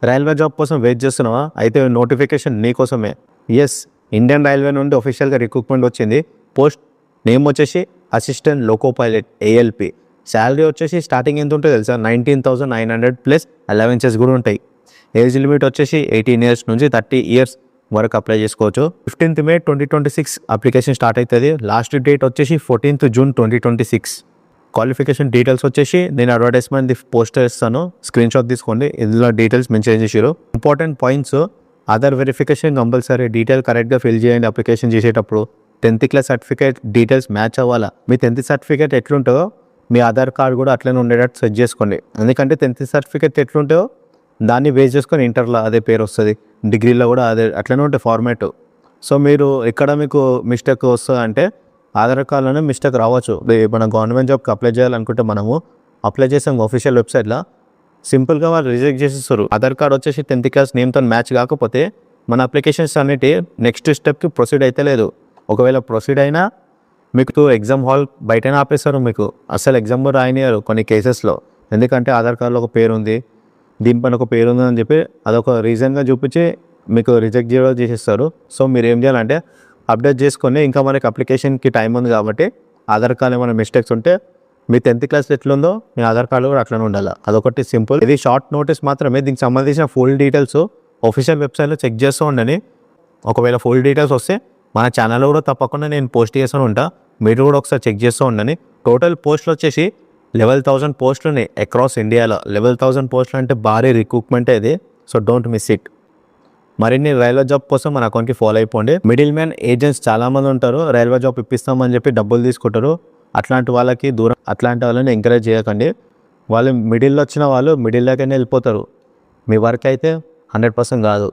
Railway job కోసం wait చేస్తున్నావా? అయితే నోటిఫికేషన్ నీకోసమే. ఎస్, ఇండియన్ రైల్వే నుండి ఒఫిషియల్గా రిక్రూట్మెంట్ వచ్చింది. పోస్ట్ నేమ్ వచ్చేసి assistant loco pilot ALP. Salary వచ్చేసి స్టార్టింగ్ ఎంత ఉంటుంది తెలుసా? 19,900 ప్లస్ అలవెన్సెస్ కూడా ఉంటాయి. ఏజ్ లిమిట్ వచ్చేసి 18 ఇయర్స్ నుంచి 30 ఇయర్స్ వరకు అప్లై చేసుకోవచ్చు. 15th May 2026 అప్లికేషన్ స్టార్ట్ అవుతుంది. లాస్ట్ డేట్ వచ్చేసి 14th June 2026. క్వాలిఫికేషన్ డీటెయిల్స్ వచ్చేసి నేను అడ్వర్టైజ్మెంట్ పోస్టర్ ఇస్తాను, స్క్రీన్ షాట్ తీసుకోండి. ఇందులో డీటెయిల్స్ మెన్షన్ చేసారు. Important points: Aadhaar verification compulsory. Detail కరెక్ట్గా ఫిల్ చేయండి అప్లికేషన్ చేసేటప్పుడు. 10th class certificate details match అవ్వాలా. మీ 10th సర్టిఫికేట్ ఎట్లుంటుందో మీ ఆధార్ కార్డు కూడా అట్లనే ఉండేటట్టు సెట్ చేసుకోండి. ఎందుకంటే 10th సర్టిఫికేట్ ఎట్లుంటుందో దాన్ని బేస్ చేసుకొని ఇంటర్లో అదే పేరు వస్తుంది, డిగ్రీలో కూడా అదే అట్లనే ఉంటుంది ఫార్మాట్. సో మీరు ఎక్కడ మీకు మిస్టేక్ వస్తుంది అంటే ఆధార్ కార్డులోనే మిస్టేక్ రావచ్చు. మన గవర్నమెంట్ జాబ్కి అప్లై చేయాలనుకుంటే మనము అప్లై చేసాం ఆఫీషియల్ వెబ్సైట్లో, సింపుల్గా వాళ్ళు రిజెక్ట్ చేసేస్తారు. ఆధార్ కార్డ్ వచ్చేసి 10th క్లాస్ నేమ్తో మ్యాచ్ కాకపోతే మన అప్లికేషన్స్ అన్నిటి నెక్స్ట్ స్టెప్కి ప్రొసీడ్ అయితే లేదు. ఒకవేళ ప్రొసీడ్ అయినా మీకు ఎగ్జామ్ హాల్ బయటనే ఆపేస్తారు. మీకు అసలు ఎగ్జామ్ కూడా రాయనియరు కొన్ని కేసెస్లో. ఎందుకంటే ఆధార్ కార్డులో ఒక పేరు ఉంది, దీనిపైన ఒక పేరు ఉంది అని చెప్పి అదొక రీజన్గా చూపించి మీకు రిజెక్ట్ చేసేస్తారు. సో మీరు ఏం చేయాలంటే అప్డేట్ చేసుకొని, ఇంకా మనకి అప్లికేషన్కి టైం ఉంది కాబట్టి ఆధార్ కార్డు ఏమైనా మిస్టేక్స్ ఉంటే మీ 10th క్లాస్ ఎట్లుందో మీ ఆధార్ కార్డు కూడా అట్లనే ఉండాలి. అదొకటి సింపుల్. ఇది షార్ట్ నోటీస్ మాత్రమే. దీనికి సంబంధించిన ఫుల్ డీటెయిల్స్ ఆఫీషియల్ వెబ్సైట్లో చెక్ చేస్తూ ఉండండి. ఒకవేళ ఫుల్ డీటెయిల్స్ వస్తే మన ఛానల్లో కూడా తప్పకుండా నేను పోస్ట్ చేస్తూ ఉంటా, మీరు కూడా ఒకసారి చెక్ చేస్తూ ఉండండి. టోటల్ పోస్టులు వచ్చేసి 11,000 పోస్టులు ఉన్నాయి అక్రాస్ ఇండియాలో. 11,000 పోస్టులు అంటే భారీ రిక్రూట్మెంటే ఇది. So don't miss it. మరిన్ని రైల్వే జాబ్ కోసం మన అకౌంట్కి ఫాలో అయిపోండి. మిడిల్ మ్యాన్ ఏజెంట్స్ చాలామంది ఉంటారు, రైల్వే జాబ్ ఇప్పిస్తామని చెప్పి డబ్బులు తీసుకుంటారు. అట్లాంటి వాళ్ళకి దూరం, అట్లాంటి వాళ్ళని ఎంకరేజ్ చేయకండి. వాళ్ళు మిడిల్లో వచ్చిన వాళ్ళు మిడిల్లోకైనా వెళ్ళిపోతారు. మీ వర్క్ అయితే 100% కాదు.